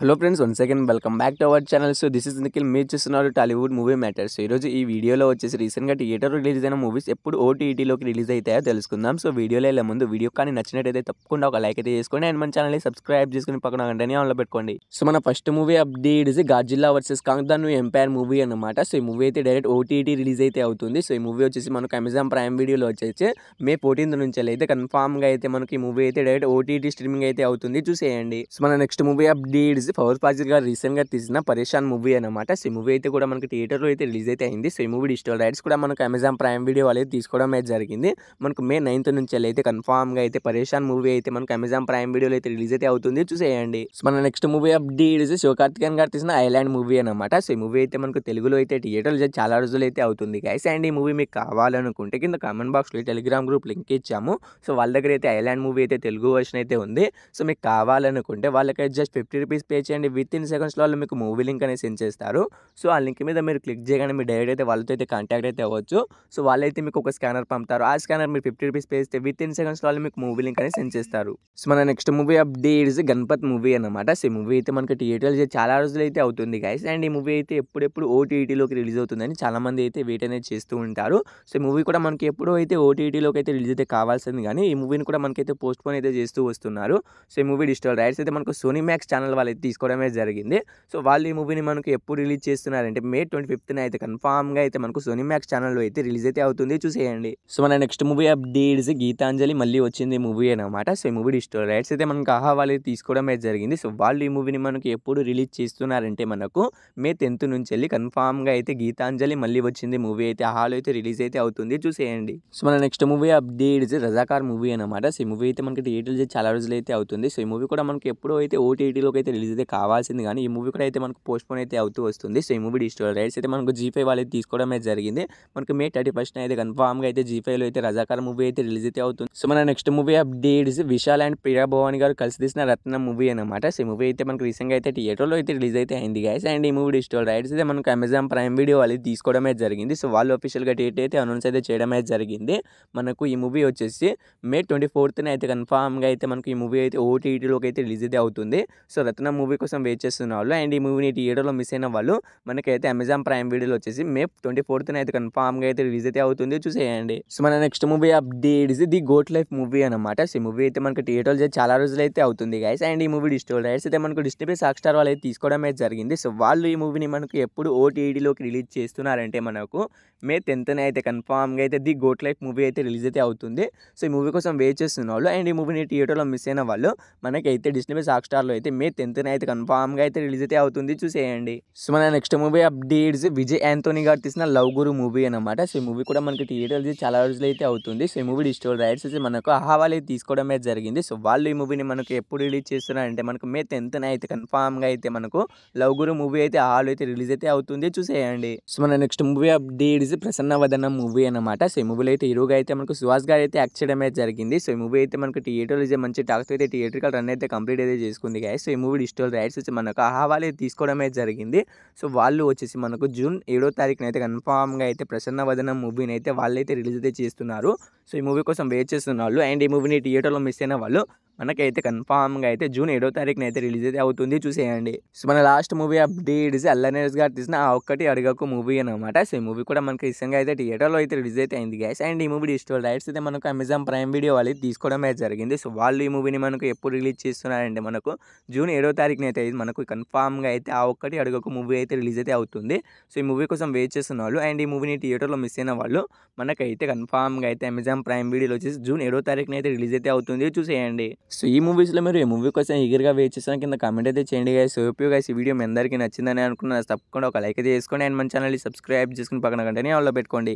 Hello friends, once again welcome back to our channel. So this is Nikhil. మీరు చూస్తున్నారు Tollywood movie matters. ఈరోజు ఈ వీడియోలో వచ్చేసి రీసెంట్గా థియేటర్లో రిలీజ్ అయిన మూవీస్ ఎప్పుడు ఓటీటీలోకి రిలీజ్ అవుతాయో తెలుసుకుందాం. సో వీడియోలో వెళ్ళే ముందు వీడియో కానీ నచ్చినట్టయితే తప్పకుండా ఒక లైక్ అయితే చేసుకోండి అండ్ మన ఛానల్ని సబ్స్క్రైబ్ చేసుకుని పక్కన గంటనే ఆన్లో పెట్టుకోండి. సో మన first movie update is Godzilla versus Kong the new empire movie అనమాట. సో ఈ మూవీ అయితే డైరెక్ట్ ఓటీటీ రిలీజ్ అయితే అవుతుంది. సో ఈ మూవీ వచ్చేసి మనకు అమెజాన్ ప్రైమ్ వీడియోలో వచ్చేసి May 14th నుంచి అయితే కన్ఫామ్గా అయితే మనకి మూవీ అయితే డైరెక్ట్ ఓటీటీ స్ట్రీమింగ్ అయితే అవుతుంది, చూసేయండి. సో మన next movie update is power puzzle గారు రీసెంట్ గా తీసిన పరేషాన్ మూవీ అనమాట. సో ఈ మూవీ అయితే కూడా మనకి థియేటర్లో అయితే రిలీజ్ అయితే అయింది. సో ఈ మూవీ డిజిటల్ రైట్స్ కూడా మనకు అమెజాన్ ప్రైమ్ వీడియో అనేది తీసుకోవడం అయితే జరిగింది. మనకు May 9th నుంచి అయితే కన్ఫామ్గా అయితే పరేషాన్ మూవీ అయితే మనకు అమెజాన్ ప్రైమ్ వీడియోలో అయితే రిలీజ్ అయితే అవుతుంది, చూసేయండి. సో మన next movie update is Sivakarthikeyan గారు తీసిన ఐలాండ్ మూవీ అనమాట. సో ఈ మూవీ అయితే మనకు తెలుగులో అయితే థియేటర్లో చాలా రోజులు అయితే అవుతుంది గైస్. అండ్ ఈ మూవీ మీకు కావాలనుకుంటే కింద కామెంట్ బాక్స్లో టెలిగ్రామ్ గ్రూప్ లింక్ ఇచ్చాము. సో వాళ్ళ దగ్గర అయితే ఐలాండ్ మూవీ అయితే తెలుగు వర్షన్ అయితే ఉంది. సో మీకు కావాలనుకుంటే వాళ్ళకి జస్ట్ 50 రూపీస్ పే చేయండి. విత్ ఇన్ సెకండ్స్లో వాళ్ళు మీకు మూవీ లింక్ అనేది సెండ్ చేస్తారు. సో ఆ లింక్ మీద మీరు క్లిక్ చేయగానే మీరు డైరెక్ట్ అయితే వాళ్ళతో అయితే కాంటాక్ట్ అయితే అవ్వచ్చు. సో వాళ్ళైతే మీకు ఒక స్కానర్ పంపుతారు. ఆ స్కానర్ మీరు 50 రూపీస్ పే చేస్తే విత్ ఇన్ సెకండ్స్లో వాళ్ళు మీకు మూవీ లింక్ అనేది సెండ్ చేస్తారు. సో మన next movie updates Ganpat movie అనమాట. సో ఈ మూవీ అయితే మనకి థియేటర్లో చాలా రోజులు అయితే అవుతుంది గైస్. అండ్ ఈ మూవీ అయితే ఎప్పుడెప్పుడు ఓటీటీలోకి రిలీజ్ అవుతుందని చాలా మంది అయితే వెయిట్ అనేది చేస్తూ ఉంటారు. సో ఈ మూవీ కూడా మనకి ఎప్పుడో అయితే ఓటీటీలోకి అయితే రిలీజ్ అయితే కావాల్సింది, కానీ ఈ మూవీని కూడా మనకైతే పోస్ట్ పోన్ అయితే చేస్తూ వస్తున్నారు. సో ఈ మూవీ డిజిటల్ రైట్స్ అయితే మనకు సోనీ మ్యాక్స్ ఛానల్ వాళ్ళు అయితే తీసుకోవడమే జరిగింది. సో వాళ్ళు ఈ మూవీని మనకు ఎప్పుడు రిలీజ్ చేస్తున్నారంటే May 25th అయితే కన్ఫామ్గా అయితే మనకు సోనీ మ్యాక్స్ ఛానల్లో అయితే రిలీజ్ అయితే అవుతుంది, చూసేయండి. సో మన నెక్స్ట్ మూవీ అప్డేట్స్ గీతాంజలి మళ్ళీ వచ్చింది మూవీ అనమాట. సో ఈ మూవీ డిజిటల్ రైట్స్ అయితే మనకు ఆహా వాళ్ళు అయితే తీసుకోవడం అయితే జరిగింది. సో వాళ్ళు ఈ మూవీని మనకు ఎప్పుడు రిలీజ్ చేస్తున్నారంటే మనకు May 10th నుంచి వెళ్ళి కన్ఫామ్గా అయితే గీతాంజలి మళ్ళీ వచ్చింది మూవీ అయితే ఆహాలో అయితే రిలీజ్ అయితే అవుతుంది, చూసేయండి. సో మన next movie updates Razakar movie అనమాట. సో ఈ మూవీ అయితే మనకి థియేటర్లో చాలా రోజులు అయితే అవుతుంది. సో ఈ మూవీ కూడా మనకి ఎప్పుడో అయితే ఓటీటీలోకి అయితే రిలీజ్ అయితే కావాల్సింది, కానీ ఈ మూవీ కూడా అయితే మనకు పోస్ట్ పోన్ అయితే అవుతూ వస్తుంది. సో ఈ మూవీ డిజిటల్ రైట్స్ అయితే మనకు G5 వాళ్ళు అయితే తీసుకోవడం అయితే జరిగింది. మనకు May 31st అయితే కన్ఫామ్గా అయితే G5లో అయితే రజాకార్ మూవీ అయితే రిలీజ్ అయితే అవుతుంది. సో మన next movie updates Vishal and Priya Bhavani గారు కలిసి తీసిన రత్నం మూవీ అనమాట. సో ఈ మూవీ అయితే మనకు రీసెంట్గా అయితే థియేటర్లో అయితే రిలీజ్ అయితే అయింది గైస్. అండ్ ఈ మూవీ డిజిటల్ రైట్స్ అయితే మనకు అమెజాన్ ప్రైమ్ వీడియో వాళ్ళు తీసుకోవడమే జరిగింది. సో వాళ్ళు అఫీషియల్గా డేట్ అయితే అనౌన్స్ అయితే చేయడం అయితే జరిగింది. మనకు ఈ మూవీ వచ్చేసి May 24th అయితే కన్ఫామ్గా అయితే మనకు ఈ మూవీ అయితే ఓటీటీలోకి అయితే రిలీజ్ అయితే అవుతుంది. సో రత్నం మూవీ కోసం వెయిట్ చేస్తున్న వాళ్ళు అండ్ ఈ మూవీని థియేటర్లో మిస్ అయిన వాళ్ళు మనకైతే అమెజాన్ ప్రైమ్ వీడియోలో వచ్చేసి May 24th అయితే కన్ఫామ్గా అయితే రిలీజ్ అయితే అవుతుంది, చూసేయండి. సో మన next movie update is the goat life movie అనమాట. సో ఈ మూవీ అయితే మనకి థియేటర్లో చాలా రోజులు అయితే అవుతుంది గైస్. అండ్ ఈ మూవీ డిజిటల్ రైట్స్ అయితే మనకు డిస్నీ ప్లస్ హాట్‌స్టార్ వాళ్ళు అయితే తీసుకోవడం అయితే జరిగింది. సో వాళ్ళు ఈ మూవీని మనకు ఎప్పుడు ఓటీటీలోకి రిలీజ్ చేస్తున్నారంటే మనకు May 10th అయితే కన్ఫామ్గా అయితే ది గోట్ లైఫ్ మూవీ అయితే రిలీజ్ అయితే అవుతుంది. సో ఈ మూవీ కోసం వెయిట్ చేస్తున్న వాళ్ళు అండ్ ఈ మూవీని థియేటర్లో మిస్ అయిన వాళ్ళు మనకైతే డిస్నీ ప్లస్ హాట్‌స్టార్లో అయితే May 10th అయితే కన్ఫామ్గా అయితే రిలీజ్ అయితే అవుతుంది, చూసేయండి. సో మన next movie updates Vijay Anthony గారు తీసిన లవ్ గురు మూవీ అనమాట. సో ఈ మూవీ కూడా మనకి థియేటర్లో చాలా రోజులు అయితే అవుతుంది. సో ఈ మూవీ డిజిటల్ రైట్స్ అయితే మనకు ఆహా వాళ్ళు అయితే తీసుకోవడం అయితే జరిగింది. సో వాళ్ళు ఈ మూవీని మనకు ఎప్పుడు రిలీజ్ చేస్తున్నారంటే మనకు May 10th అయితే కన్ఫామ్గా అయితే మనకు లవ్ గురు మూవీ అయితే ఆహాలో అయితే రిలీజ్ అయితే అవుతుంది, చూసేయండి. సో మన నెక్స్ట్ మూవీ అప్డేట్స్ ప్రసన్న వదనం మూవీ అనమాట. సో ఈ మూవీలో అయితే హీరోగా అయితే మనకు సుహాస్ గారు అయితే యాక్ట్ చేయడం అయితే జరిగింది. సో ఈ మూవీ అయితే మనకు థియేటర్లో అయితే మంచి టాక్స్ అయితే థియేటర్కల్ రన్ అయితే కంప్లీట్ అయితే చేసుకుంది గైస్. సో ఈ మూవీ డిజిటల్ రైట్స్ వచ్చి మనకు ఆహా వాళ్ళు అయితే తీసుకోవడం అయితే జరిగింది. సో వాళ్ళు వచ్చేసి మనకు June 7th అయితే కన్ఫామ్గా అయితే ప్రసన్న వదనం మూవీని అయితే వాళ్ళైతే రిలీజ్ అయితే చేస్తున్నారు. సో ఈ మూవీ కోసం వెయిట్ చేస్తున్న వాళ్ళు అండ్ ఈ మూవీని థియేటర్లో మిస్ అయిన వాళ్ళు మనకైతే కన్ఫామ్గా అయితే June 7th అయితే రిలీజ్ అయితే అవుతుంది, చూసేయండి. సో మన లాస్ట్ మూవీ అప్డేట్స్ అల్లనేస్ గారు తీసిన ఆ ఒక్కటి అడగకు మూవీ అనమాట. సో ఈ మూవీ కూడా మనకి రీసెంట్గా అయితే థియేటర్లో అయితే రిలీజ్ అయితే అయింది గైస్. అండ్ ఈ మూవీ డిజిటల్ రైట్స్ అయితే మనకు అమెజాన్ ప్రైమ్ వీడియో వాళ్ళు తీసుకోవడం అయితే జరిగింది. సో వాళ్ళు ఈ మూవీని మనకు ఎప్పుడు రిలీజ్ చేస్తున్నారంటే మనకు June 7th అయితే మనకు కన్ఫామ్గా అయితే ఆ ఒక్కటి అడగకు మూవీ అయితే రిలీజ్ అయితే అవుతుంది. సో ఈ మూవీ కోసం వెయిట్ చేస్తున్న వాళ్ళు అండ్ ఈ మూవీని థియేటర్లో మిస్ అయిన వాళ్ళు మనకైతే కన్ఫామ్గా అయితే అమెజాన్ ప్రైమ్ వీడియోలో వచ్చేసి June 7th అయితే రిలీజ్ అయితే అవుతుంది, చూసేయండి. సో ఈ మూవీస్లో మీరు ఈ మూవీ కోసం ఈగర్గా వెయిట్ చేసిన కింద కామెంట్ అయితే చేయండి గైస్. హోప్ యూ గైస్ ఈ వీడియో మీ అందరికీ నచ్చిందని అనుకున్నాను. తప్పకుండా ఒక లైక్ అయితే చేసుకోండి అండ్ మన ఛానల్ని సబ్స్క్రైబ్ చేసుకుని పక్కన గంటనే ఆన్లో పెట్టుకోండి.